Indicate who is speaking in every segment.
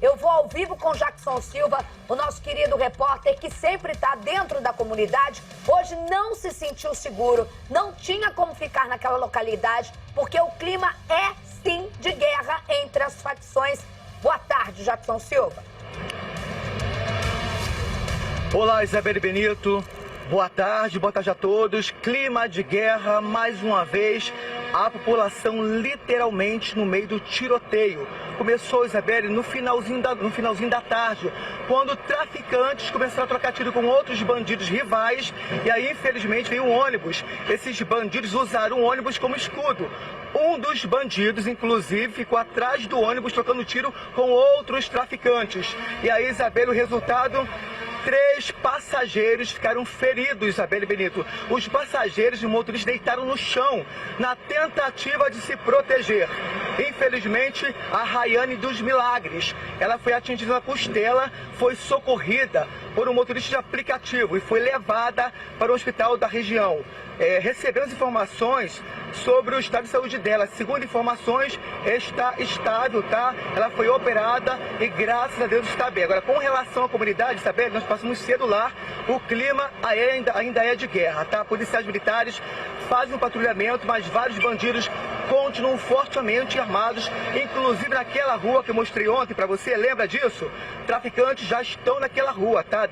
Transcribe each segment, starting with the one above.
Speaker 1: Eu vou ao vivo com Jackson Silva, o nosso querido repórter que sempre está dentro da comunidade. Hoje não se sentiu seguro, não tinha como ficar naquela localidade, porque o clima é sim de guerra entre as facções. Boa tarde, Jackson Silva.
Speaker 2: Olá, Isabelle Benito. Boa tarde a todos. Clima de guerra, mais uma vez, a população literalmente no meio do tiroteio. Começou, Isabelle, no finalzinho da tarde, quando traficantes começaram a trocar tiro com outros bandidos rivais, e aí, infelizmente, veio um ônibus. Esses bandidos usaram o ônibus como escudo. Um dos bandidos, inclusive, ficou atrás do ônibus trocando tiro com outros traficantes. E aí, Isabelle, o resultado... 3 passageiros ficaram feridos, Isabelle Benito. Os passageiros e o motorista deitaram no chão na tentativa de se proteger. Infelizmente, a Rayane dos Milagres, ela foi atingida na costela, foi socorrida por um motorista de aplicativo e foi levada para o hospital da região. Recebemos informações sobre o estado de saúde dela. Segundo informações, está estável, tá? Ela foi operada e, graças a Deus, está bem. Agora, com relação à comunidade, Isabelle, nós passamos cedo lá, o clima ainda é de guerra, tá? Policiais militares fazem um patrulhamento, mas vários bandidos continuam fortemente armados, inclusive naquela rua que eu mostrei ontem para você, lembra disso? Traficantes já estão naquela rua, tá?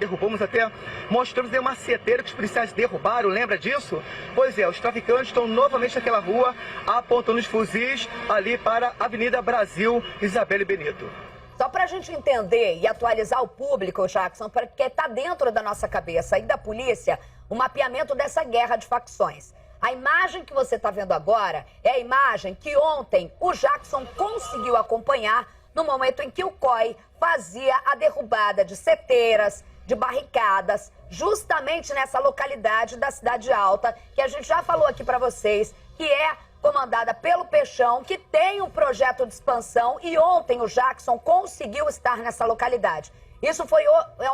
Speaker 2: Mostramos aí uma maceteira que os policiais derrubaram, lembra disso? Pois é, os traficantes estão novamente naquela rua, apontando os fuzis ali para a Avenida Brasil, Isabelle Benito.
Speaker 1: Só para a gente entender e atualizar o público, Jackson, porque está dentro da nossa cabeça e da polícia o mapeamento dessa guerra de facções. A imagem que você está vendo agora é a imagem que ontem o Jackson conseguiu acompanhar no momento em que o COI fazia a derrubada de seteiras, de barricadas, justamente nessa localidade da Cidade Alta, que a gente já falou aqui para vocês, que é comandada pelo Peixão, que tem um projeto de expansão, e ontem o Jackson conseguiu estar nessa localidade. Isso foi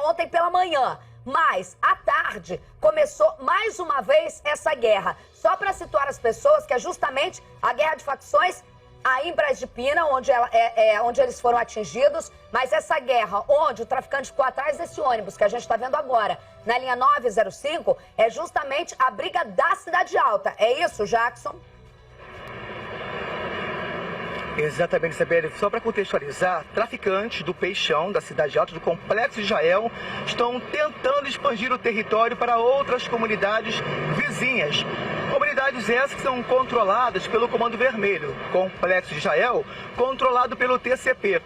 Speaker 1: ontem pela manhã, mas à tarde começou mais uma vez essa guerra. Só para situar as pessoas, que é justamente a guerra de facções aí em Braz de Pina, onde eles foram atingidos, mas essa guerra onde o traficante ficou atrás desse ônibus que a gente está vendo agora, na linha 905, é justamente a briga da Cidade Alta. É isso, Jackson?
Speaker 2: Exatamente, Isabelle. Só para contextualizar, traficantes do Peixão, da Cidade Alta, do Complexo de Israel, estão tentando expandir o território para outras comunidades vizinhas. Comunidades essas que são controladas pelo Comando Vermelho, Complexo de Israel, controlado pelo TCP.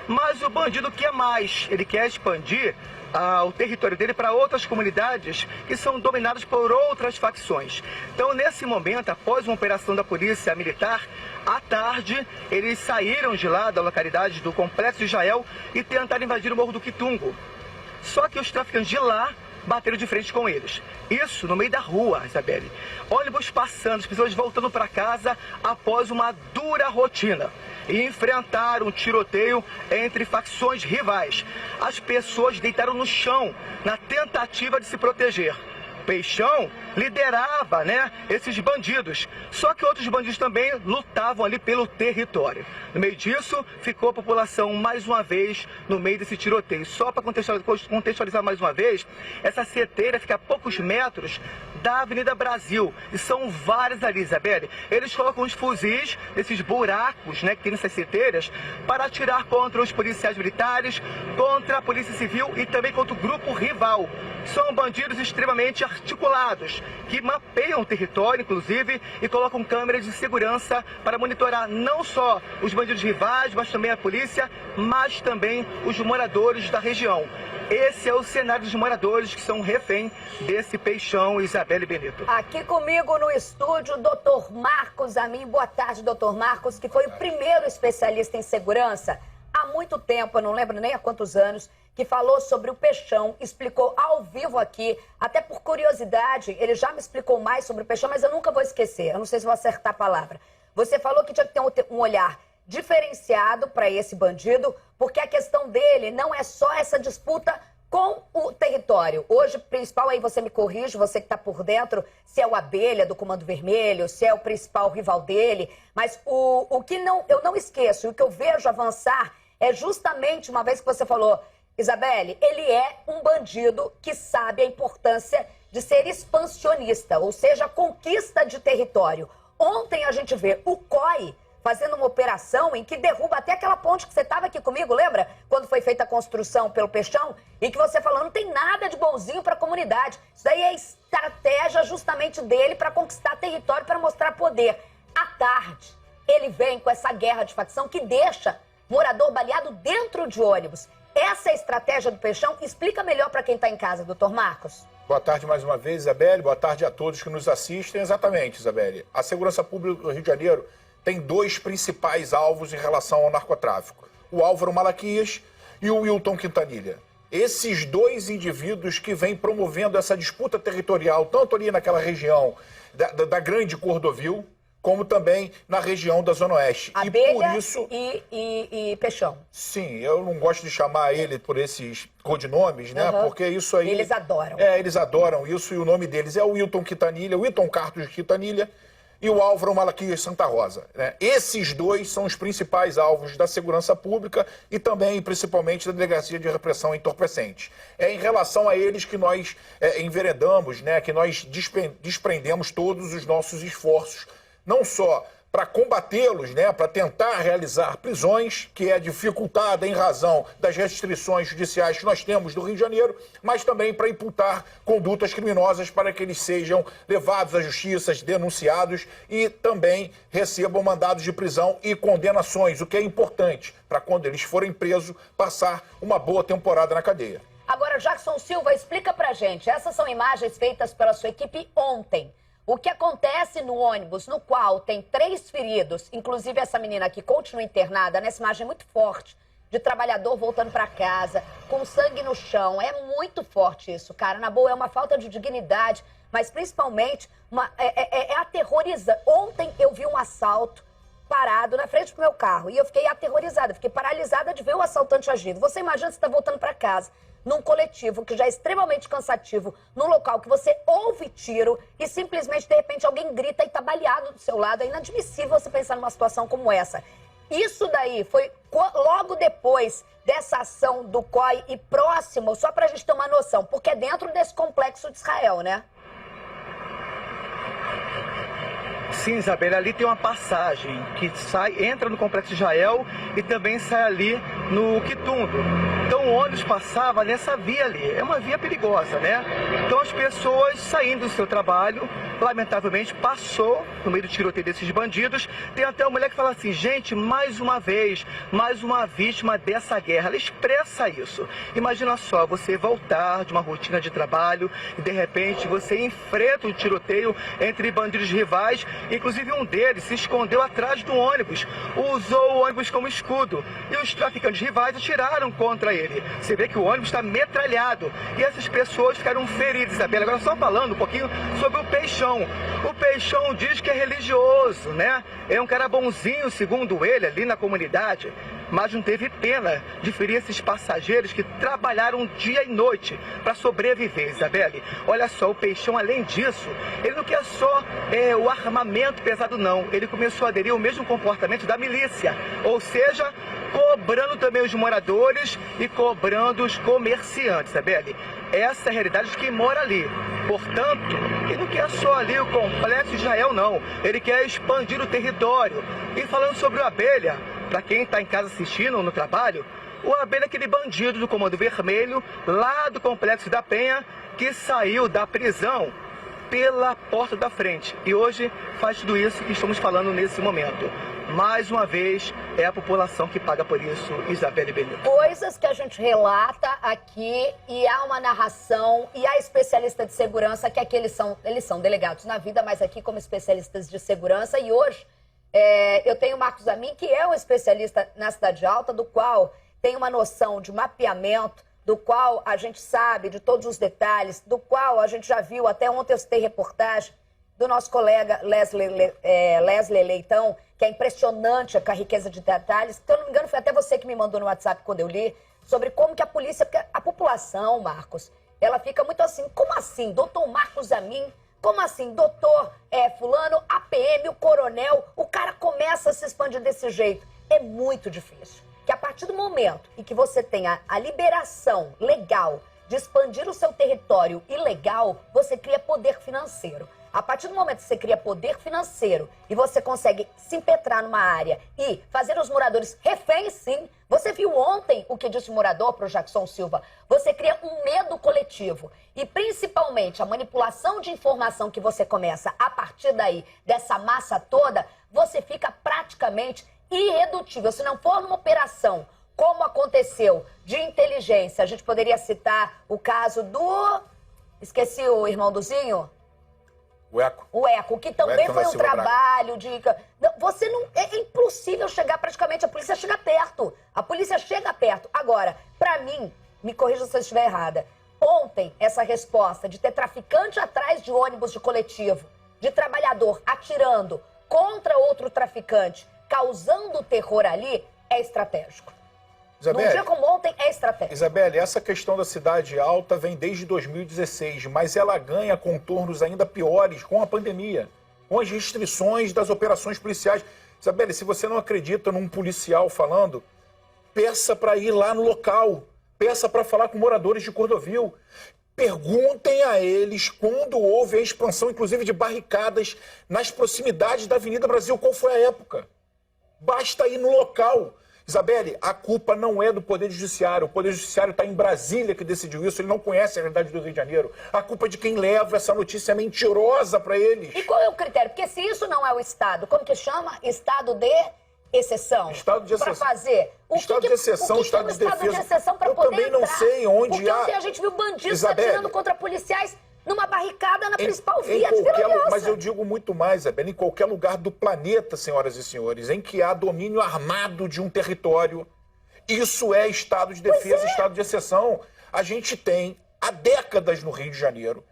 Speaker 2: Mas o bandido quer mais, ele quer expandir o território dele para outras comunidades que são dominadas por outras facções. Então, nesse momento, após uma operação da polícia militar, à tarde, eles saíram de lá, da localidade do Complexo de Israel, e tentaram invadir o Morro do Quitungo. Só que os traficantes de lá bateram de frente com eles. Isso no meio da rua, Isabelle. Ônibus passando, as pessoas voltando para casa após uma dura rotina. E enfrentaram um tiroteio entre facções rivais. As pessoas deitaram no chão na tentativa de se proteger. Peixão liderava, esses bandidos. Só que outros bandidos também lutavam ali pelo território. No meio disso, ficou a população mais uma vez no meio desse tiroteio. Só para contextualizar mais uma vez, essa seteira fica a poucos metros da Avenida Brasil. E são várias ali, Isabelle. Eles colocam os fuzis nesses buracos, que tem nessas seteiras, para atirar contra os policiais militares, contra a polícia civil e também contra o grupo rival. São bandidos extremamente articulados, que mapeiam o território, inclusive, e colocam câmeras de segurança para monitorar não só os bandidos rivais, mas também a polícia, mas também os moradores da região. Esse é o cenário dos moradores que são refém desse Peixão, Isabelle Benito.
Speaker 1: Aqui comigo no estúdio, Dr. Marcos Amin. Boa tarde, Dr. Marcos, que foi o primeiro especialista em segurança há muito tempo, eu não lembro nem há quantos anos, que falou sobre o Peixão, explicou ao vivo aqui, até por curiosidade, ele já me explicou mais sobre o Peixão, mas eu nunca vou esquecer, eu não sei se vou acertar a palavra. Você falou que tinha que ter um olhar diferenciado para esse bandido, porque a questão dele não é só essa disputa com o território. Hoje, principal, aí você me corrige, você que está por dentro, se é o Abelha do Comando Vermelho, se é o principal rival dele, mas o que eu não esqueço, o que eu vejo avançar é justamente, uma vez que você falou, Isabelle, ele é um bandido que sabe a importância de ser expansionista, ou seja, conquista de território. Ontem a gente vê o COI fazendo uma operação em que derruba até aquela ponte que você estava aqui comigo, lembra? Quando foi feita a construção pelo Peixão, e que você falou, não tem nada de bonzinho para a comunidade. Isso daí é estratégia justamente dele para conquistar território, para mostrar poder. À tarde, ele vem com essa guerra de facção que deixa morador baleado dentro de ônibus. Essa é a estratégia do Peixão? Explica melhor para quem está em casa, doutor Marcos.
Speaker 3: Boa tarde mais uma vez, Isabelle. Boa tarde a todos que nos assistem. Exatamente, Isabelle. A segurança pública do Rio de Janeiro tem dois principais alvos em relação ao narcotráfico. O Álvaro Malaquias e o Wilton Quintanilha. Esses dois indivíduos que vêm promovendo essa disputa territorial, tanto ali naquela região da Grande Cordovil, como também na região da Zona Oeste.
Speaker 1: Abelha
Speaker 3: e por isso
Speaker 1: e Peixão.
Speaker 3: Sim, eu não gosto de chamar ele por esses codinomes, né? Porque isso aí...
Speaker 1: Eles adoram.
Speaker 3: Eles adoram isso, e o nome deles é o Wilton Quintanilha, o Wilton Carlos Quintanilha e o Álvaro Malaquias Santa Rosa, né? Esses dois são os principais alvos da segurança pública e também, principalmente, da Delegacia de Repressão a Entorpecentes. É em relação a eles que nós enveredamos, né? Que nós desprendemos todos os nossos esforços, não só para combatê-los, né, para tentar realizar prisões, que é dificultada em razão das restrições judiciais que nós temos do Rio de Janeiro, mas também para imputar condutas criminosas para que eles sejam levados à justiça, denunciados e também recebam mandados de prisão e condenações, o que é importante para quando eles forem presos, passar uma boa temporada na cadeia.
Speaker 1: Agora, Jackson Silva, explica pra gente, essas são imagens feitas pela sua equipe ontem. O que acontece no ônibus, no qual tem 3 feridos, inclusive essa menina aqui continua internada, nessa imagem muito forte, de trabalhador voltando para casa, com sangue no chão. É muito forte isso, cara. Na boa, é uma falta de dignidade, mas principalmente é aterrorizante. Ontem eu vi um assalto parado na frente do meu carro e eu fiquei aterrorizada, fiquei paralisada de ver o assaltante agindo. Você imagina você está voltando para casa, num coletivo que já é extremamente cansativo, num local que você ouve tiro e simplesmente, de repente, alguém grita e está baleado do seu lado. É inadmissível você pensar numa situação como essa. Isso daí foi logo depois dessa ação do COI e próximo, só para a gente ter uma noção, porque é dentro desse complexo de Israel, né?
Speaker 2: Sim, Isabela, ali tem uma passagem que entra no Complexo de Israel e também sai ali no Quitundo. Então o ônibus passava nessa via ali, é uma via perigosa, né? Então as pessoas saindo do seu trabalho, lamentavelmente passou no meio do tiroteio desses bandidos. Tem até uma mulher que fala assim, gente, mais uma vez, mais uma vítima dessa guerra. Ela expressa isso. Imagina só, você voltar de uma rotina de trabalho e de repente você enfrenta um tiroteio entre bandidos rivais. Inclusive um deles se escondeu atrás do ônibus, usou o ônibus como escudo e os traficantes rivais atiraram contra ele. Você vê que o ônibus está metralhado e essas pessoas ficaram feridas, Isabela. Agora só falando um pouquinho sobre o Peixão. O Peixão diz que é religioso, né? É um cara bonzinho, segundo ele, ali na comunidade, mas não teve pena de ferir esses passageiros que trabalharam dia e noite para sobreviver, Isabelle. Olha só, o Peixão, além disso, ele não quer só o armamento pesado, não. Ele começou a aderir ao mesmo comportamento da milícia, ou seja, cobrando também os moradores e cobrando os comerciantes, Isabelle. Essa é a realidade de quem mora ali. Portanto, ele não quer só ali o Complexo de Israel, não. Ele quer expandir o território. E falando sobre o Abelha, para quem está em casa assistindo ou no trabalho, o Abelha é aquele bandido do Comando Vermelho, lá do Complexo da Penha, que saiu da prisão pela porta da frente. E hoje faz tudo isso que estamos falando nesse momento. Mais uma vez, é a população que paga por isso, Isabelle Benito.
Speaker 1: Coisas que a gente relata aqui e há uma narração e há especialista de segurança, que aqui eles são delegados na vida, mas aqui como especialistas de segurança. E hoje eu tenho o Marcos Amin, que é um especialista na Cidade Alta, do qual tem uma noção de mapeamento, do qual a gente sabe de todos os detalhes, do qual a gente já viu, até ontem eu citei reportagem do nosso colega Leslie Leitão, que é impressionante com a riqueza de detalhes. Se eu não me engano, foi até você que me mandou no WhatsApp quando eu li, sobre como que a polícia, a população, Marcos, ela fica muito assim, como assim, doutor Marcos Amin? Como assim, doutor fulano, a PM, o coronel, o cara começa a se expandir desse jeito? É muito difícil. Que a partir partir do momento em que você tem a liberação legal de expandir o seu território ilegal, você cria poder financeiro. A partir do momento que você cria poder financeiro e você consegue se impetrar numa área e fazer os moradores reféns, sim. Você viu ontem o que disse o morador para o Jackson Silva. Você cria um medo coletivo. E principalmente a manipulação de informação que você começa a partir daí, dessa massa toda, você fica praticamente irredutível. Se não for numa operação como aconteceu de inteligência, a gente poderia citar o caso do... Esqueci o irmão do Zinho? O Eco, que também foi um trabalho de... Você não... É impossível chegar praticamente... A polícia chega perto. A polícia chega perto. Agora, pra mim, me corrija se eu estiver errada, ontem, essa resposta de ter traficante atrás de ônibus de coletivo, de trabalhador atirando contra outro traficante, causando terror ali, é estratégico.
Speaker 3: Isabelle,
Speaker 1: num dia como ontem, é estratégico.
Speaker 3: Isabelle, essa questão da cidade alta vem desde 2016, mas ela ganha contornos ainda piores com a pandemia, com as restrições das operações policiais. Isabelle, se você não acredita num policial falando, peça para ir lá no local, peça para falar com moradores de Cordovil. Perguntem a eles quando houve a expansão, inclusive, de barricadas nas proximidades da Avenida Brasil, qual foi a época. Basta ir no local. Isabelle, a culpa não é do Poder Judiciário. O Poder Judiciário está em Brasília que decidiu isso. Ele não conhece a realidade do Rio de Janeiro. A culpa é de quem leva essa notícia mentirosa para eles.
Speaker 1: E qual é o critério? Porque se isso não é o Estado, como que chama? Estado de exceção.
Speaker 3: Estado de exceção.
Speaker 1: Para fazer.
Speaker 3: Estado de exceção, Estado de defesa.
Speaker 1: Estado de exceção para poder
Speaker 3: também não
Speaker 1: entrar?
Speaker 3: sei onde
Speaker 1: porque
Speaker 3: há...
Speaker 1: ontem a gente viu bandidos
Speaker 3: Isabelle,
Speaker 1: atirando contra policiais numa barricada na principal via de Vila Liosa.
Speaker 3: Mas eu digo muito mais, Isabelle, em qualquer lugar do planeta, senhoras e senhores, em que há domínio armado de um território, isso é estado de defesa, estado de exceção. A gente tem, há décadas no Rio de Janeiro,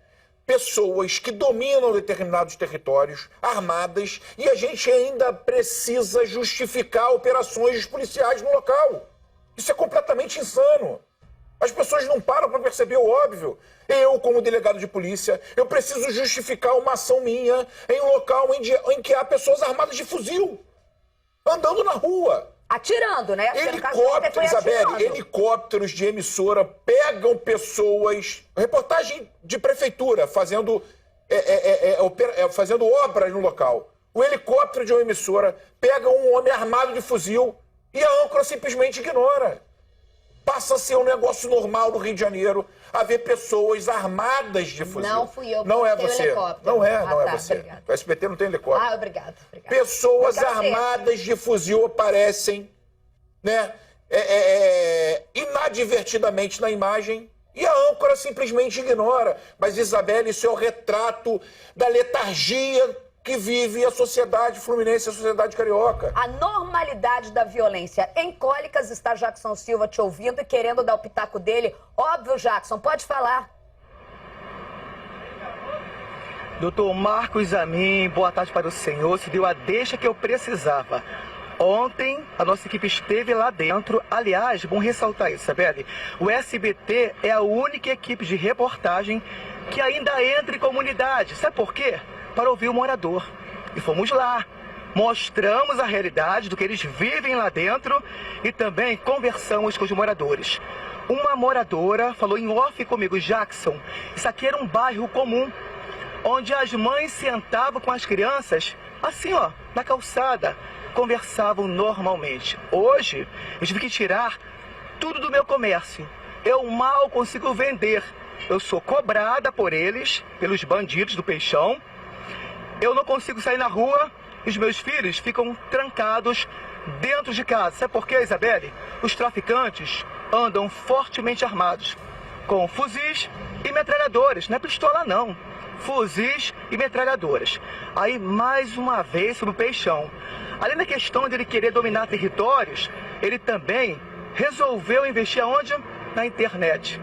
Speaker 3: pessoas que dominam determinados territórios, armadas, e a gente ainda precisa justificar operações policiais no local. Isso é completamente insano. As pessoas não param para perceber o óbvio. Eu, como delegado de polícia, eu preciso justificar uma ação minha em um local em que há pessoas armadas de fuzil, andando na rua.
Speaker 1: Atirando, né?
Speaker 3: Helicópteros, Isabelle, helicópteros de emissora pegam pessoas... Reportagem de prefeitura fazendo obras no local. O helicóptero de uma emissora pega um homem armado de fuzil e a âncora simplesmente ignora. Passa a ser um negócio normal no Rio de Janeiro haver pessoas armadas de fuzil.
Speaker 1: Não fui eu,
Speaker 3: não é você. Não é você.
Speaker 1: Obrigada.
Speaker 3: O SBT não tem helicóptero.
Speaker 1: Obrigada.
Speaker 3: Pessoas armadas de fuzil aparecem, né, inadvertidamente na imagem e a âncora simplesmente ignora. Mas, Isabelle, isso é o retrato da letargia que vive a sociedade fluminense, a sociedade carioca.
Speaker 1: A normalidade da violência. Em Cólicas está Jackson Silva te ouvindo e querendo dar o pitaco dele. Óbvio, Jackson, pode falar.
Speaker 2: Doutor Marcos Amin, boa tarde para o senhor. Se deu a deixa que eu precisava. Ontem, a nossa equipe esteve lá dentro. Aliás, bom ressaltar isso, Isabelle. O SBT é a única equipe de reportagem que ainda entra em comunidade. Sabe por quê? Para ouvir o morador. E fomos lá. Mostramos a realidade do que eles vivem lá dentro e também conversamos com os moradores. Uma moradora falou em off comigo, Jackson, isso aqui era um bairro comum, onde as mães sentavam com as crianças, assim ó, na calçada, conversavam normalmente. Hoje, eu tive que tirar tudo do meu comércio. Eu mal consigo vender. Eu sou cobrada por eles, pelos bandidos do Peixão. Eu não consigo sair na rua e os meus filhos ficam trancados dentro de casa. Sabe por quê, Isabelle? Os traficantes andam fortemente armados, com fuzis e metralhadoras. Não é pistola, não. Fuzis e metralhadoras. Aí, mais uma vez, sobre o Peixão. Além da questão dele querer dominar territórios, ele também resolveu investir aonde? Na internet.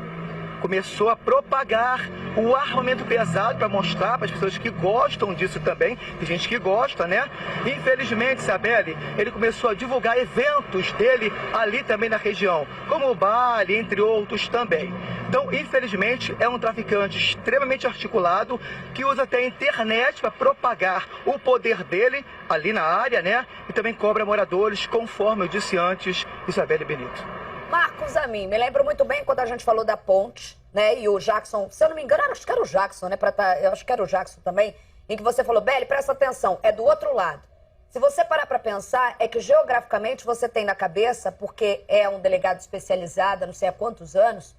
Speaker 2: começou a propagar o armamento pesado para mostrar para as pessoas que gostam disso também. Tem gente que gosta, né? Infelizmente, Isabelle, ele começou a divulgar eventos dele ali também na região, como o Bali, entre outros também. Então, infelizmente, é um traficante extremamente articulado que usa até a internet para propagar o poder dele ali na área, né? E também cobra moradores, conforme eu disse antes, Isabelle Benito.
Speaker 1: Marcos Amin, me lembro muito bem quando a gente falou da ponte, né? E o Jackson, se eu não me engano, acho que era o Jackson, né? Eu acho que era o Jackson também, em que você falou, Beli, presta atenção, é do outro lado. Se você parar para pensar, é que geograficamente você tem na cabeça, porque é um delegado especializado há não sei há quantos anos,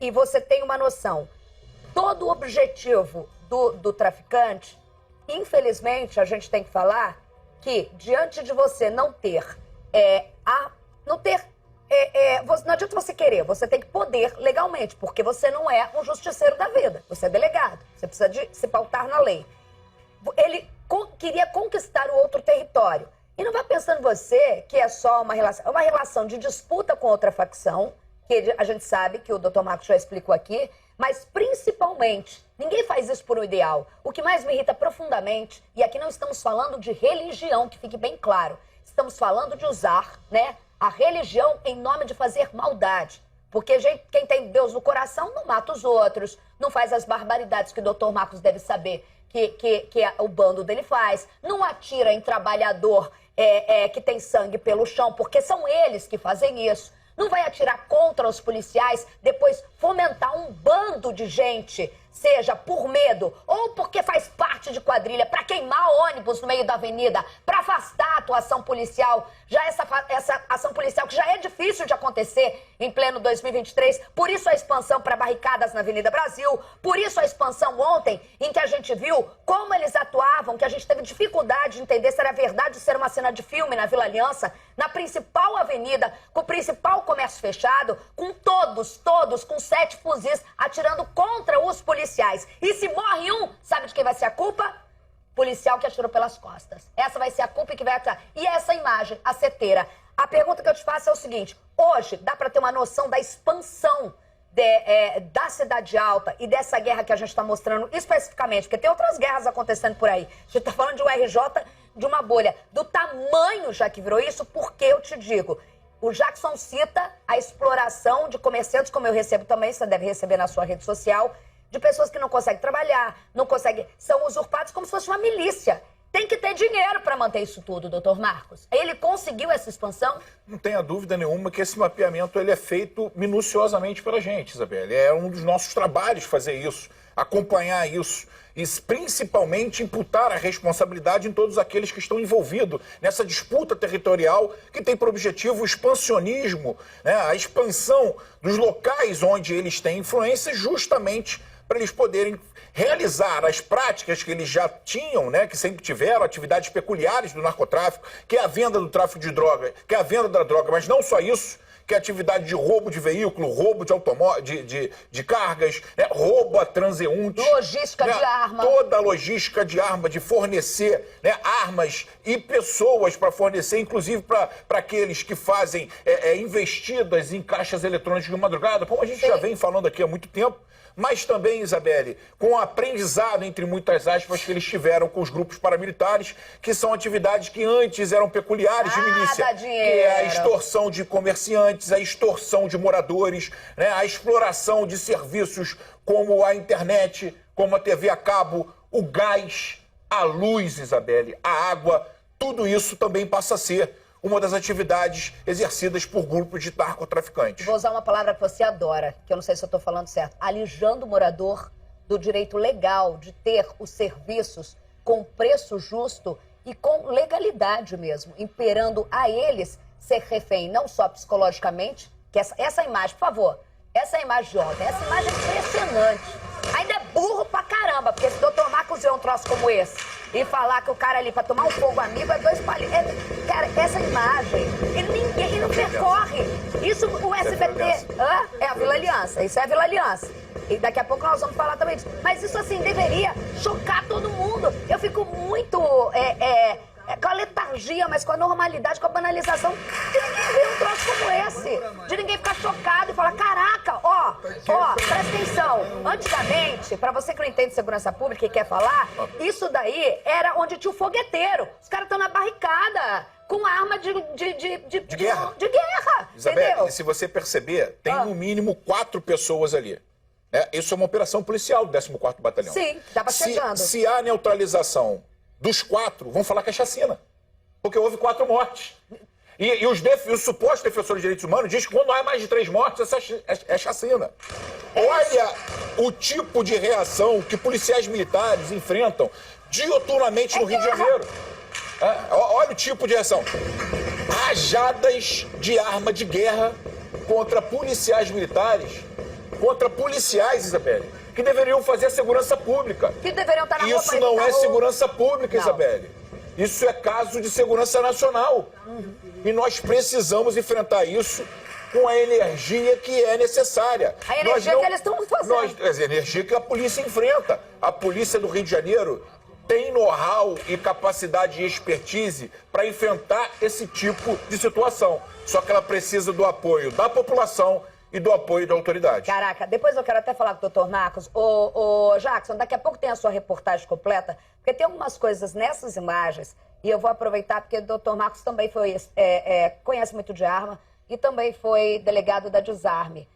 Speaker 1: e você tem uma noção. Todo o objetivo do traficante, infelizmente, a gente tem que falar que diante de você não adianta você querer, você tem que poder legalmente, porque você não é um justiceiro da vida, você é delegado, você precisa de se pautar na lei. Ele queria conquistar o outro território. E não vai pensando você que é só uma relação de disputa com outra facção, que a gente sabe, que o Dr. Marcos já explicou aqui, mas principalmente, ninguém faz isso por um ideal. O que mais me irrita profundamente, e aqui não estamos falando de religião, que fique bem claro, estamos falando de usar, né, a religião em nome de fazer maldade. Porque quem tem Deus no coração não mata os outros, não faz as barbaridades que o Dr. Marcos deve saber que o bando dele faz, não atira em trabalhador que tem sangue pelo chão, porque são eles que fazem isso. Não vai atirar contra os policiais, depois fomentar um bando de gente, seja por medo ou porque faz parte de quadrilha, para queimar ônibus no meio da avenida, para afastar a atuação policial. Já essa ação policial que já é difícil de acontecer em pleno 2023, por isso a expansão para barricadas na Avenida Brasil, por isso a expansão ontem, em que a gente viu como eles atuavam, que a gente teve dificuldade de entender se era verdade ser uma cena de filme na Vila Aliança, na principal avenida, com o principal comércio fechado, com todos, com 7 fuzis atirando contra os policiais. E se morre um, sabe de quem vai ser a culpa? Policial que atirou pelas costas. Essa vai ser a culpa que vai atirar. E essa imagem, a seteira. A pergunta que eu te faço é o seguinte: hoje dá para ter uma noção da expansão da Cidade Alta e dessa guerra que a gente está mostrando especificamente, porque tem outras guerras acontecendo por aí. A gente está falando de um RJ, de uma bolha, do tamanho já que virou isso, porque eu te digo, o Jackson cita a exploração de comerciantes, como eu recebo também, você deve receber na sua rede social, de pessoas que não conseguem trabalhar, são usurpados como se fosse uma milícia. Tem que ter dinheiro para manter isso tudo, doutor Marcos. Ele conseguiu essa expansão?
Speaker 3: Não tenha dúvida nenhuma que esse mapeamento ele é feito minuciosamente pela gente, Isabelle. É um dos nossos trabalhos fazer isso, acompanhar isso e principalmente imputar a responsabilidade em todos aqueles que estão envolvidos nessa disputa territorial que tem por objetivo o expansionismo, né? A expansão dos locais onde eles têm influência, justamente para eles poderem realizar as práticas que eles já tinham, né, que sempre tiveram, atividades peculiares do narcotráfico, que é a venda do tráfico de droga, que é a venda da droga, mas não só isso, que é a atividade de roubo de veículo, roubo de automóvel, de cargas, né, roubo a transeuntes.
Speaker 1: Logística, né, de arma.
Speaker 3: Toda a logística de arma, de fornecer, né, armas e pessoas para fornecer, inclusive para aqueles que fazem investidas em caixas eletrônicas de madrugada, como a gente já vem falando aqui há muito tempo. Mas também, Isabelle, com o aprendizado, entre muitas aspas, que eles tiveram com os grupos paramilitares, que são atividades que antes eram peculiares de milícia, que é a extorsão de comerciantes, a extorsão de moradores, né, a exploração de serviços como a internet, como a TV a cabo, o gás, a luz, Isabelle, a água, tudo isso também passa a ser uma das atividades exercidas por grupos de narcotraficantes.
Speaker 1: Vou usar uma palavra que você adora, que eu não sei se eu estou falando certo. Alijando o morador do direito legal de ter os serviços com preço justo e com legalidade mesmo, imperando a eles ser refém, não só psicologicamente, que essa imagem, por favor, essa imagem de ontem, essa imagem é impressionante. Ainda é burro pra caramba, porque se o Dr. Marcos vê um troço como esse e falar que o cara ali pra tomar um fogo amigo é 2 palitos. Cara, essa imagem, ele não percorre. Isso o SBT... É a Vila Aliança, isso é a Vila Aliança. E daqui a pouco nós vamos falar também disso. Mas isso, assim, deveria chocar todo mundo. Eu fico muito... com a letargia, mas com a normalidade, com a banalização de ninguém ver um troço como esse. De ninguém ficar chocado e falar, caraca, ó, presta atenção. antigamente, pra você que não entende segurança pública e quer falar, isso daí era onde tinha o fogueteiro. Os caras estão na barricada com arma de
Speaker 3: guerra.
Speaker 1: De guerra,
Speaker 3: Isabel,
Speaker 1: entendeu?
Speaker 3: se você perceber, tem no mínimo 4 pessoas ali. Isso é uma operação policial do 14º Batalhão.
Speaker 1: Sim, estava chegando.
Speaker 3: Se há neutralização dos 4, vão falar que é chacina. Porque houve 4 mortes. E os supostos defensores de direitos humanos dizem que quando há mais de 3 mortes, é chacina. Olha o tipo de reação que policiais militares enfrentam diuturnamente no Rio de Janeiro. Olha o tipo de reação. Rajadas de arma de guerra contra policiais militares, contra policiais, Isabelle, que deveriam fazer a segurança pública.
Speaker 1: Que deveriam estar na rua.
Speaker 3: Isso não é segurança pública, Isabelle. Isso é caso de segurança nacional. E nós precisamos enfrentar isso com a energia que é necessária.
Speaker 1: A energia que eles estão fazendo.
Speaker 3: A energia que a polícia enfrenta. A polícia do Rio de Janeiro tem know-how e capacidade e expertise para enfrentar esse tipo de situação. Só que ela precisa do apoio da população e do apoio da autoridade.
Speaker 1: Caraca, depois eu quero até falar com o Dr. Marcos. Ô, Jackson, daqui a pouco tem a sua reportagem completa, porque tem algumas coisas nessas imagens, e eu vou aproveitar porque o Dr. Marcos também foi, conhece muito de arma e também foi delegado da Desarme.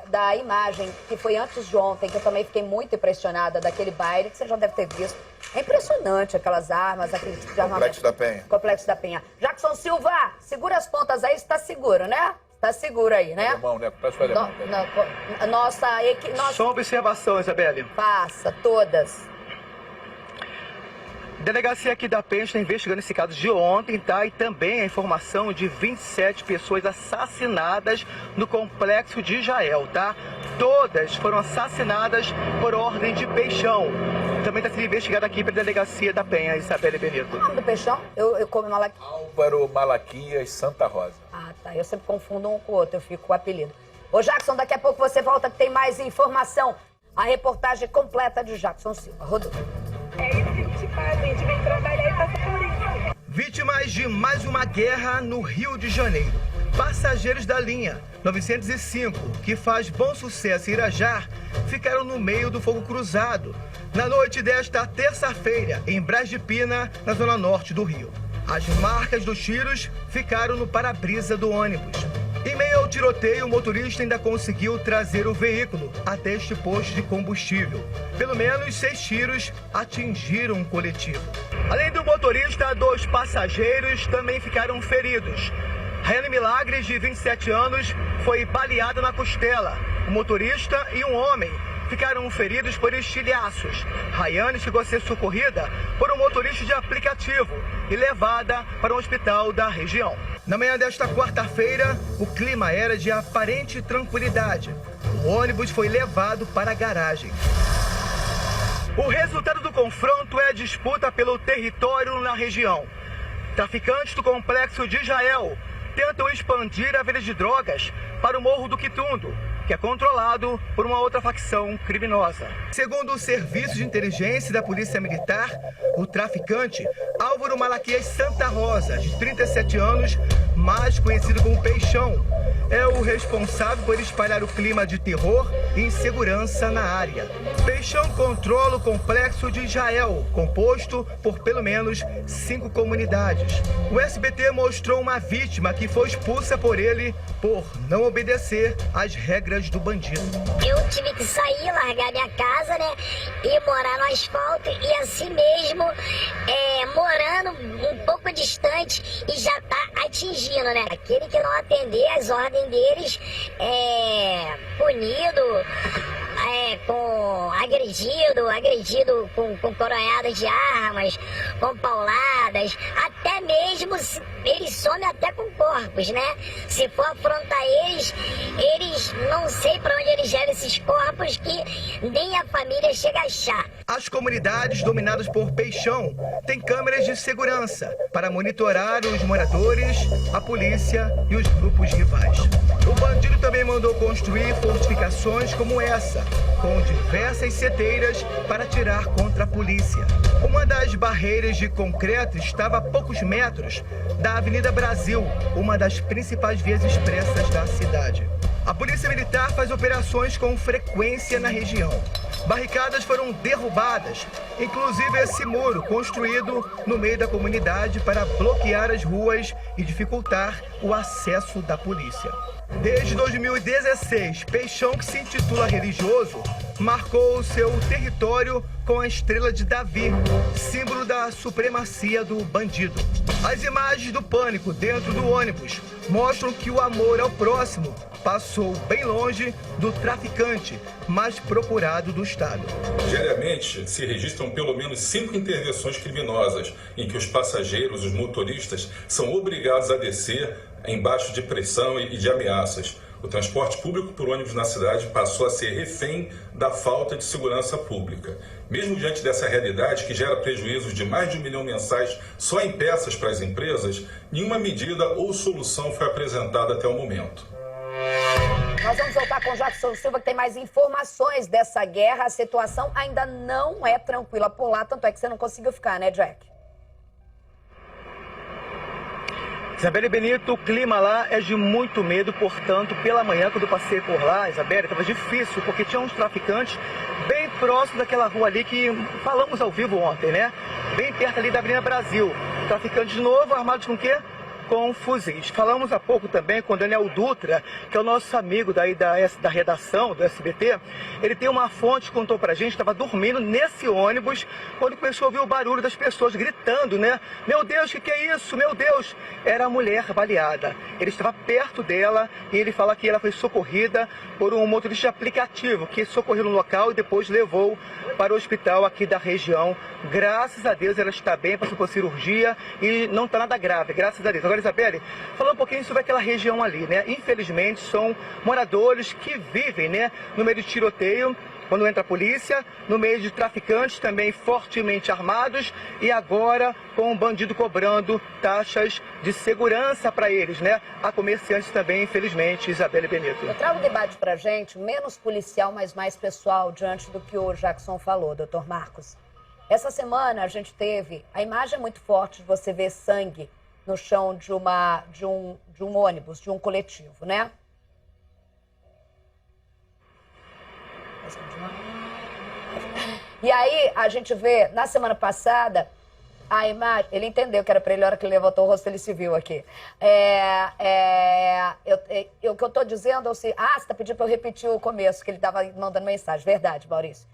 Speaker 1: Da imagem que foi antes de ontem, que eu também fiquei muito impressionada daquele baile, que você já deve ter visto. É impressionante aquelas armas, aquele tipo de armamento.
Speaker 3: Complexo da Penha.
Speaker 1: Complexo da Penha. Jackson Silva, segura as pontas aí, está seguro, né? Tá seguro aí, né?
Speaker 3: Alemão, né? Complexo alemão.
Speaker 1: Nossa equipe...
Speaker 2: Só uma observação, Isabelle.
Speaker 1: Passa, todas.
Speaker 2: Delegacia aqui da Penha está investigando esse caso de ontem, tá? E também a informação de 27 pessoas assassinadas no complexo de Jael, tá? Todas foram assassinadas por ordem de Peixão. Também está sendo investigado aqui pela Delegacia da Penha, Isabelle Benito.
Speaker 1: Qual é o nome do Peixão? Eu como Malaquias.
Speaker 3: Álvaro Malaquias Santa Rosa.
Speaker 1: Ah, tá. Eu sempre confundo um com o outro, eu fico com o apelido. Ô, Jackson, daqui a pouco você volta que tem mais informação. A reportagem completa de Jackson Silva. Rodou.
Speaker 4: É isso que a gente faz, a gente vem trabalhar e passa por isso.
Speaker 2: Vítimas de mais uma guerra no Rio de Janeiro. Passageiros da linha 905, que faz bom sucesso em Irajá, ficaram no meio do fogo cruzado na noite desta terça-feira, em Braz de Pina, na zona norte do Rio. As marcas dos tiros ficaram no para-brisa do ônibus. Em meio ao tiroteio, o motorista ainda conseguiu trazer o veículo até este posto de combustível. Pelo menos 6 tiros atingiram o coletivo. Além do motorista, 2 passageiros também ficaram feridos. Raiane Milagres, de 27 anos, foi baleada na costela. O motorista e um homem ficaram feridos por estilhaços. Raiane chegou a ser socorrida por um motorista de aplicativo e levada para um hospital da região. Na manhã desta quarta-feira, o clima era de aparente tranquilidade. O ônibus foi levado para a garagem. O resultado do confronto é a disputa pelo território na região. Traficantes do complexo de Jael tentam expandir a venda de drogas para o Morro do Quitundo, que é controlado por uma outra facção criminosa. Segundo o Serviço de Inteligência da Polícia Militar, o traficante Álvaro Malaquias Santa Rosa, de 37 anos, mais conhecido como Peixão, é o responsável por espalhar o clima de terror e insegurança na área. Peixão controla o complexo de Jael, composto por pelo menos 5 comunidades. O SBT mostrou uma vítima que foi expulsa por ele por não obedecer às regras do bandido.
Speaker 5: Eu tive que sair, largar minha casa, né, e morar no asfalto, e assim mesmo, morando um pouco distante, e já tá atingindo, né? Aquele que não atender às ordens deles é punido, agredido com coronhadas de armas, com pauladas, até mesmo eles somem até com corpos, né? Se for afrontar eles não sei para onde eles levam esses corpos que nem a família chega a achar.
Speaker 2: As comunidades dominadas por Peixão têm câmeras de segurança para monitorar os moradores, a polícia e os grupos rivais. O bandido também mandou construir fortificações como essa, com diversas seteiras para atirar contra a polícia. Uma das barreiras de concreto estava a poucos metros da Avenida Brasil, uma das principais vias expressas da cidade. A Polícia Militar faz operações com frequência na região. Barricadas foram derrubadas, inclusive esse muro construído no meio da comunidade para bloquear as ruas e dificultar o acesso da polícia. Desde 2016, Peixão, que se intitula religioso, marcou o seu território com a estrela de Davi, símbolo da supremacia do bandido. As imagens do pânico dentro do ônibus mostram que o amor ao próximo passou bem longe do traficante mais procurado do Estado.
Speaker 6: Diariamente se registram pelo menos 5 intervenções criminosas em que os passageiros, os motoristas, são obrigados a descer embaixo de pressão e de ameaças. O transporte público por ônibus na cidade passou a ser refém da falta de segurança pública. Mesmo diante dessa realidade, que gera prejuízos de mais de 1 milhão mensais só em peças para as empresas, nenhuma medida ou solução foi apresentada até o momento.
Speaker 1: Nós vamos voltar com o Jackson Silva, que tem mais informações dessa guerra. A situação ainda não é tranquila por lá, tanto é que você não conseguiu ficar, né, Jack?
Speaker 2: Isabelle Benito, o clima lá é de muito medo, portanto, pela manhã, quando eu passei por lá, Isabelle, estava difícil, porque tinha uns traficantes bem próximo daquela rua ali que falamos ao vivo ontem, né? Bem perto ali da Avenida Brasil. Traficantes de novo, armados com o quê? Com fuzis. Falamos há pouco também com o Daniel Dutra, que é o nosso amigo daí da redação do SBT. Ele tem uma fonte que contou pra gente, estava dormindo nesse ônibus, quando começou a ouvir o barulho das pessoas gritando, né? Meu Deus, o que é isso? Meu Deus! Era a mulher baleada. Ele estava perto dela e ele fala que ela foi socorrida por um motorista de aplicativo, que socorreu no local e depois levou para o hospital aqui da região. Graças a Deus ela está bem, passou por cirurgia e não está nada grave, graças a Deus. Agora, Isabelle, falando um pouquinho sobre aquela região ali, né? Infelizmente, são moradores que vivem, né, no meio de tiroteio, quando entra a polícia, no meio de traficantes também fortemente armados e agora com o bandido cobrando taxas de segurança para eles, né? Há comerciantes também, infelizmente, Isabelle Benito.
Speaker 1: Eu trago o debate pra gente, menos policial, mas mais pessoal, diante do que o Jackson falou, doutor Marcos. Essa semana a gente teve, a imagem é muito forte de você ver sangue no chão de um ônibus, de um coletivo, né? E aí a gente vê, na semana passada, a imagem... Ele entendeu que era pra ele, a hora que ele levantou o rosto, ele se viu aqui. O que eu tô dizendo é o seguinte... Ah, você tá pedindo pra eu repetir o começo, que ele tava mandando mensagem. Verdade, Maurício.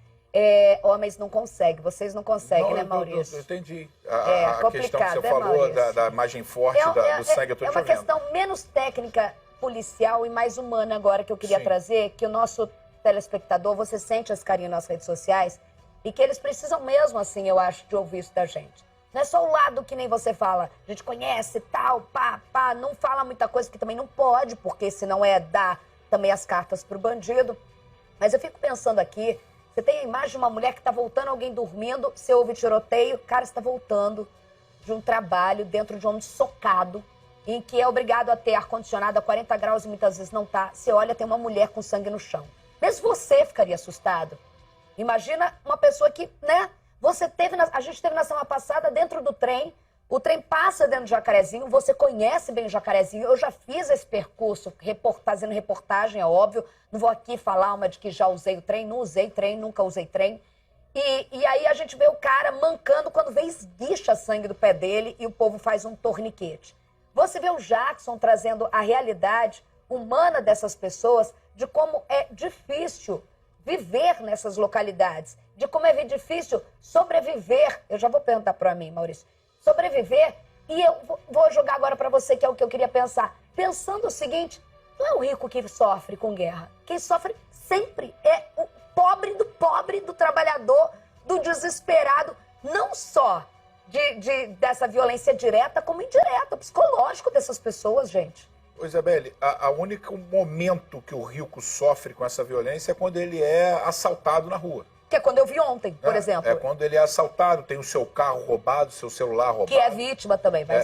Speaker 1: Homens não conseguem, vocês não conseguem, né, Maurício?
Speaker 3: Eu entendi. A questão que você falou da imagem forte do sangue, eu tô te ouvindo.
Speaker 1: É uma questão menos técnica, policial e mais humana agora que eu queria trazer, que o nosso telespectador, você sente esse carinho nas redes sociais e que eles precisam mesmo, assim, eu acho, de ouvir isso da gente. Não é só o lado que nem você fala, a gente conhece, tal, pá, não fala muita coisa que também não pode, porque senão é dar também as cartas pro bandido. Mas eu fico pensando aqui, você tem a imagem de uma mulher que tá voltando, alguém dormindo, você ouve tiroteio, o cara está voltando de um trabalho dentro de um ônibus socado, em que é obrigado a ter ar-condicionado a 40 graus e muitas vezes não tá. Você olha, tem uma mulher com sangue no chão. Mesmo você ficaria assustado. Imagina uma pessoa que, né? A gente teve na semana passada dentro do trem, o trem passa dentro do Jacarezinho, você conhece bem o Jacarezinho, eu já fiz esse percurso, fazendo reportagem, é óbvio, não vou aqui falar uma de que já usei o trem, não usei trem, nunca usei trem. E aí a gente vê o cara mancando quando vê esguicha sangue do pé dele e o povo faz um torniquete. Você vê o Jackson trazendo a realidade humana dessas pessoas, de como é difícil viver nessas localidades, de como é difícil sobreviver. Eu já vou perguntar para mim, Maurício. Sobreviver, e eu vou jogar agora para você, que é o que eu queria pensar. Pensando o seguinte, não é o rico que sofre com guerra. Quem sofre sempre é o pobre, do trabalhador, do desesperado, não só dessa violência direta, como indireta, psicológico dessas pessoas, gente.
Speaker 3: Ô, Isabelle, o único momento que o rico sofre com essa violência é quando ele é assaltado na rua.
Speaker 1: Que é quando eu vi ontem, por exemplo.
Speaker 3: É quando ele é assaltado, tem o seu carro roubado, seu celular roubado.
Speaker 1: Que é vítima também, vai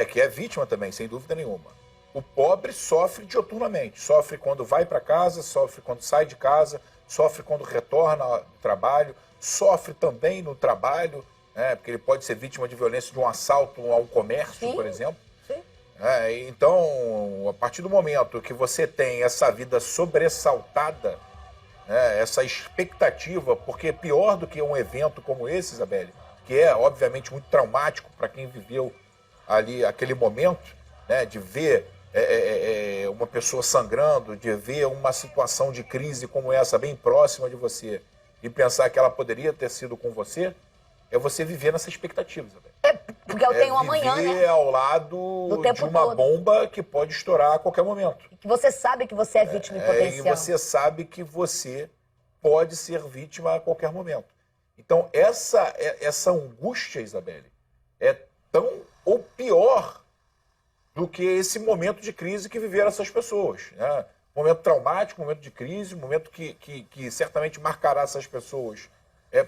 Speaker 3: que é vítima também, sem dúvida nenhuma. O pobre sofre dioturnamente. Sofre quando vai para casa, sofre quando sai de casa, sofre quando retorna ao trabalho, sofre também no trabalho, né, porque ele pode ser vítima de violência de um assalto a um comércio, por exemplo. Sim. Então, a partir do momento que você tem essa vida sobressaltada, né, essa expectativa, porque pior do que um evento como esse, Isabelle, que é obviamente muito traumático para quem viveu ali aquele momento, né, de ver uma pessoa sangrando, de ver uma situação de crise como essa bem próxima de você e pensar que ela poderia ter sido com você, é você viver nessa expectativa, Isabelle.
Speaker 1: Porque eu tenho amanhã,
Speaker 3: viver
Speaker 1: né?
Speaker 3: ao lado de uma bomba que pode estourar a qualquer momento.
Speaker 1: Que você sabe que você é vítima em potencial.
Speaker 3: E você sabe que você pode ser vítima a qualquer momento. Então, essa angústia, Isabelle, é tão ou pior do que esse momento de crise que viveram essas pessoas. Né? Momento traumático, momento de crise, momento que certamente marcará essas pessoas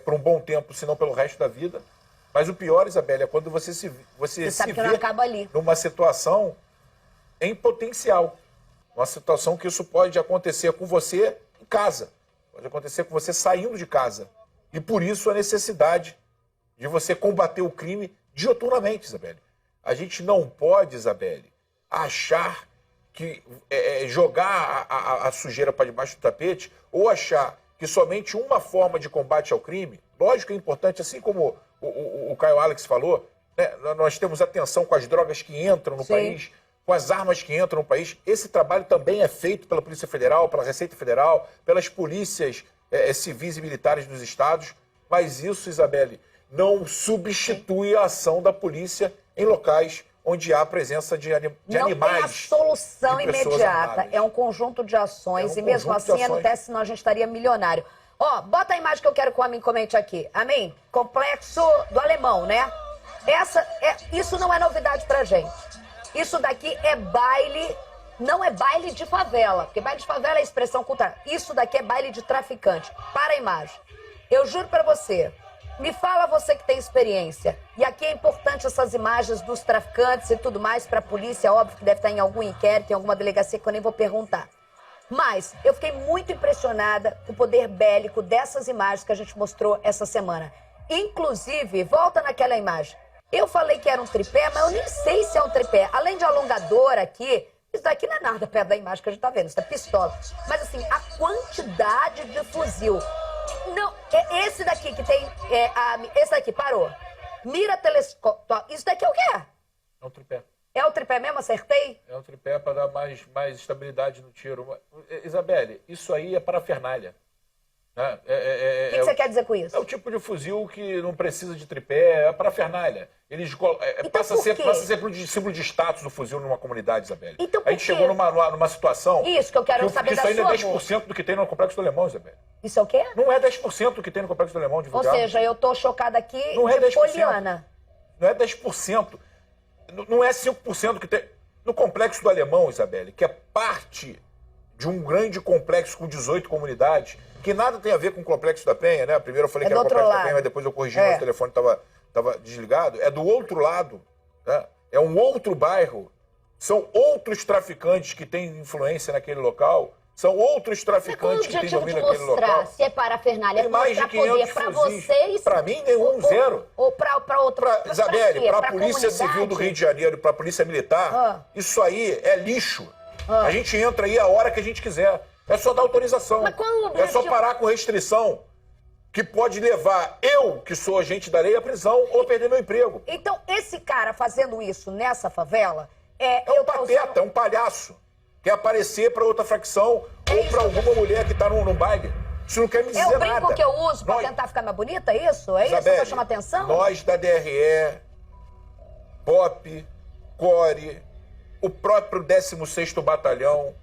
Speaker 3: por um bom tempo, se não pelo resto da vida. Mas o pior, Isabelle, é quando você se vê numa situação em potencial. Uma situação que isso pode acontecer com você em casa. Pode acontecer com você saindo de casa. E por isso a necessidade de você combater o crime dioturnamente, Isabelle. A gente não pode, Isabelle, achar que jogar a sujeira para debaixo do tapete ou achar que somente uma forma de combate ao crime, lógico que é importante, assim como o Caio Alex falou, né, nós temos atenção com as drogas que entram no país, com as armas que entram no país. Esse trabalho também é feito pela Polícia Federal, pela Receita Federal, pelas polícias civis e militares dos estados, mas isso, Isabelle, não substitui a ação da polícia em locais onde há presença de animais.
Speaker 1: Não tem a solução imediata, é um conjunto de ações, e mesmo assim é no teste, senão a gente estaria milionário. Ó, bota a imagem que eu quero que o Amin comente aqui. Amin, Complexo do Alemão, né? Isso não é novidade pra gente. Isso daqui é baile, não é baile de favela, porque baile de favela é expressão cultural. Isso daqui é baile de traficante. Para a imagem. Eu juro pra você, me fala você que tem experiência. E aqui é importante essas imagens dos traficantes e tudo mais pra polícia, óbvio que deve estar em algum inquérito, em alguma delegacia que eu nem vou perguntar. Mas eu fiquei muito impressionada com o poder bélico dessas imagens que a gente mostrou essa semana. Inclusive, volta naquela imagem. Eu falei que era um tripé, mas eu nem sei se é um tripé. Além de alongador aqui, isso daqui não é nada perto da imagem que a gente tá vendo, isso é pistola. Mas assim, a quantidade de fuzil. Não, esse daqui que tem, esse daqui, parou. Mira telescópio, isso daqui é o quê?
Speaker 3: É um tripé.
Speaker 1: É o tripé mesmo? Acertei?
Speaker 3: É um tripé para dar mais estabilidade no tiro. Isabelle, isso aí é parafernália. Né?
Speaker 1: O que você quer dizer com isso?
Speaker 3: É o tipo de fuzil que não precisa de tripé, é parafernália. Eles passa a ser símbolo de status do fuzil numa comunidade, Isabelle.
Speaker 1: Então,
Speaker 3: a gente chegou numa situação...
Speaker 1: Isso que eu quero saber da sua
Speaker 3: Isso ainda é 10% do que tem no Complexo do Alemão, Isabelle.
Speaker 1: Isso é o quê?
Speaker 3: Não é 10% do que tem no Complexo do Alemão divulgado.
Speaker 1: Ou seja, eu tô chocada aqui
Speaker 3: não é
Speaker 1: de
Speaker 3: 10%.
Speaker 1: Poliana.
Speaker 3: Não é 10%. Não é 5% que tem... No Complexo do Alemão, Isabelle, que é parte de um grande complexo com 18 comunidades, que nada tem a ver com o Complexo da Penha, né? Primeiro eu falei que era o Complexo da Penha, mas depois eu corrigi, o telefone estava desligado. É do outro lado, né? É um outro bairro. São outros traficantes que têm influência naquele local. São outros traficantes que têm domínio naquele local.
Speaker 1: Se é parafernália,
Speaker 3: tem mais de 500
Speaker 1: para
Speaker 3: fuzis.
Speaker 1: vocês.
Speaker 3: Para mim, nenhum, zero.
Speaker 1: Ou para outra.
Speaker 3: Isabelle, para a Polícia Civil do Rio de Janeiro e para a Polícia Militar, isso aí é lixo. A gente entra aí a hora que a gente quiser. É só dar autorização.
Speaker 1: Mas qual o objetivo?
Speaker 3: É só parar com restrição, que pode levar eu, que sou agente da lei, à prisão ou perder meu emprego.
Speaker 1: Então, esse cara fazendo isso nessa favela...
Speaker 3: É um pateta, é um palhaço. Quer aparecer para outra facção ou para alguma mulher que está num baile. Isso não quer me dizer nada.
Speaker 1: É o brinco que eu uso para tentar ficar mais bonita, é isso? É
Speaker 3: Isabelle,
Speaker 1: isso para chamar atenção?
Speaker 3: Nós da DRE, BOP, CORE, o próprio 16º Batalhão,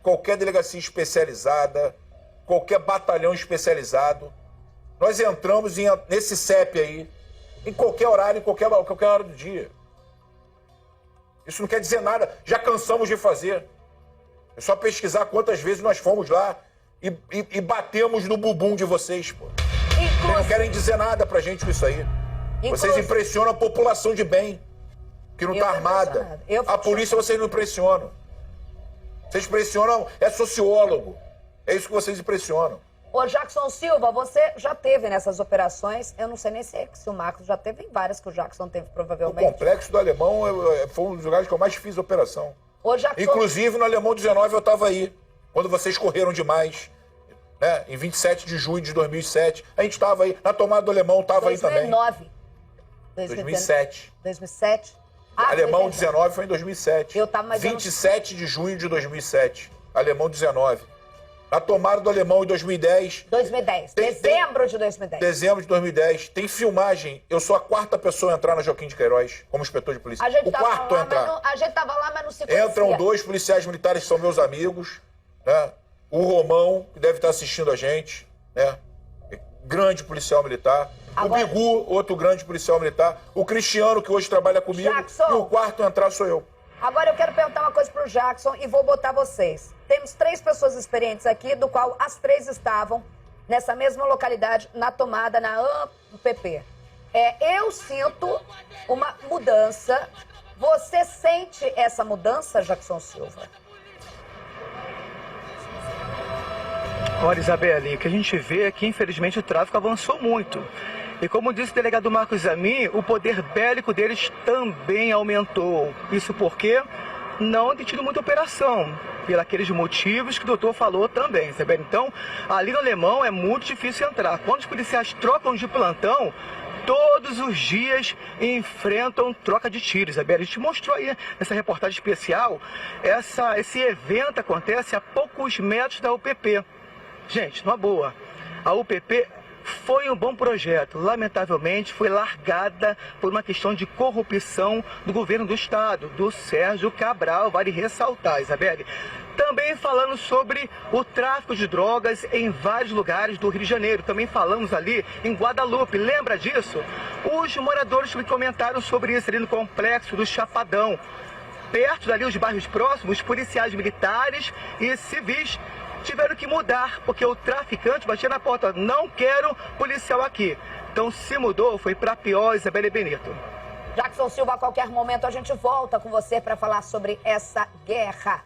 Speaker 3: qualquer delegacia especializada, qualquer batalhão especializado, nós entramos nesse CEP aí, em qualquer horário, em qualquer hora do dia. Isso não quer dizer nada, já cansamos de fazer. É só pesquisar quantas vezes nós fomos lá e batemos no bumbum de vocês, pô. Vocês não querem dizer nada pra gente com isso aí. Vocês impressionam a população de bem, que não tá armada. A polícia vocês não impressionam. Vocês impressionam, é sociólogo. É isso que vocês impressionam.
Speaker 1: Ô, Jackson Silva, você já teve nessas operações, eu não sei nem se o Marcos já teve em várias que o Jackson teve,
Speaker 3: O
Speaker 1: provavelmente.
Speaker 3: Complexo do Alemão foi um dos lugares que eu mais fiz operação.
Speaker 1: Ô, Jackson...
Speaker 3: Inclusive, no Alemão 19 eu estava aí, quando vocês correram demais, né? Em 27 de junho de 2007. A gente estava aí, na tomada do Alemão estava aí também. 2007.
Speaker 1: 2007?
Speaker 3: Alemão 19 foi em 2007.
Speaker 1: Eu tava mais
Speaker 3: 27 de junho de 2007. Alemão 19. A tomada do Alemão em 2010.
Speaker 1: 2010. Dezembro de 2010.
Speaker 3: Dezembro de 2010. Tem filmagem. Eu sou a quarta pessoa a entrar na Joaquim de Queiroz, como inspetor de polícia.
Speaker 1: A gente
Speaker 3: o quarto a entrar.
Speaker 1: a gente tava lá, mas não se conhecia.
Speaker 3: Entram 2 policiais militares que são meus amigos, né? O Romão, que deve estar assistindo a gente, né? Grande policial militar.
Speaker 1: Agora...
Speaker 3: O Bigu, outro grande policial militar. O Cristiano, que hoje trabalha comigo.
Speaker 1: Jackson.
Speaker 3: E o quarto a entrar sou eu.
Speaker 1: Agora eu quero perguntar uma coisa pro Jackson e vou botar vocês. Temos 3 pessoas experientes aqui, do qual as 3 estavam nessa mesma localidade, na tomada, na AMPP. Eu sinto uma mudança. Você sente essa mudança, Jackson Silva?
Speaker 2: Olha, Isabelle, o que a gente vê é que, infelizmente, o tráfico avançou muito. E como disse o delegado Marcos Amin, o poder bélico deles também aumentou. Isso porque não tem tido muita operação, pelos motivos que o doutor falou também, Isabelle. Então, ali no Alemão é muito difícil entrar. Quando os policiais trocam de plantão, todos os dias enfrentam troca de tiros, Isabelle. A gente mostrou aí nessa reportagem especial, esse evento acontece a poucos metros da UPP. Gente, numa boa, a UPP foi um bom projeto, lamentavelmente foi largada por uma questão de corrupção do governo do estado, do Sérgio Cabral, vale ressaltar, Isabelle. Também falando sobre o tráfico de drogas em vários lugares do Rio de Janeiro, também falamos ali em Guadalupe, lembra disso? Os moradores que comentaram sobre isso ali no complexo do Chapadão. Perto dali, os bairros próximos, policiais militares e civis tiveram que mudar, porque o traficante batia na porta, não quero policial aqui. Então se mudou, foi para pior, Isabelle Benito.
Speaker 1: Jackson Silva, a qualquer momento a gente volta com você para falar sobre essa guerra.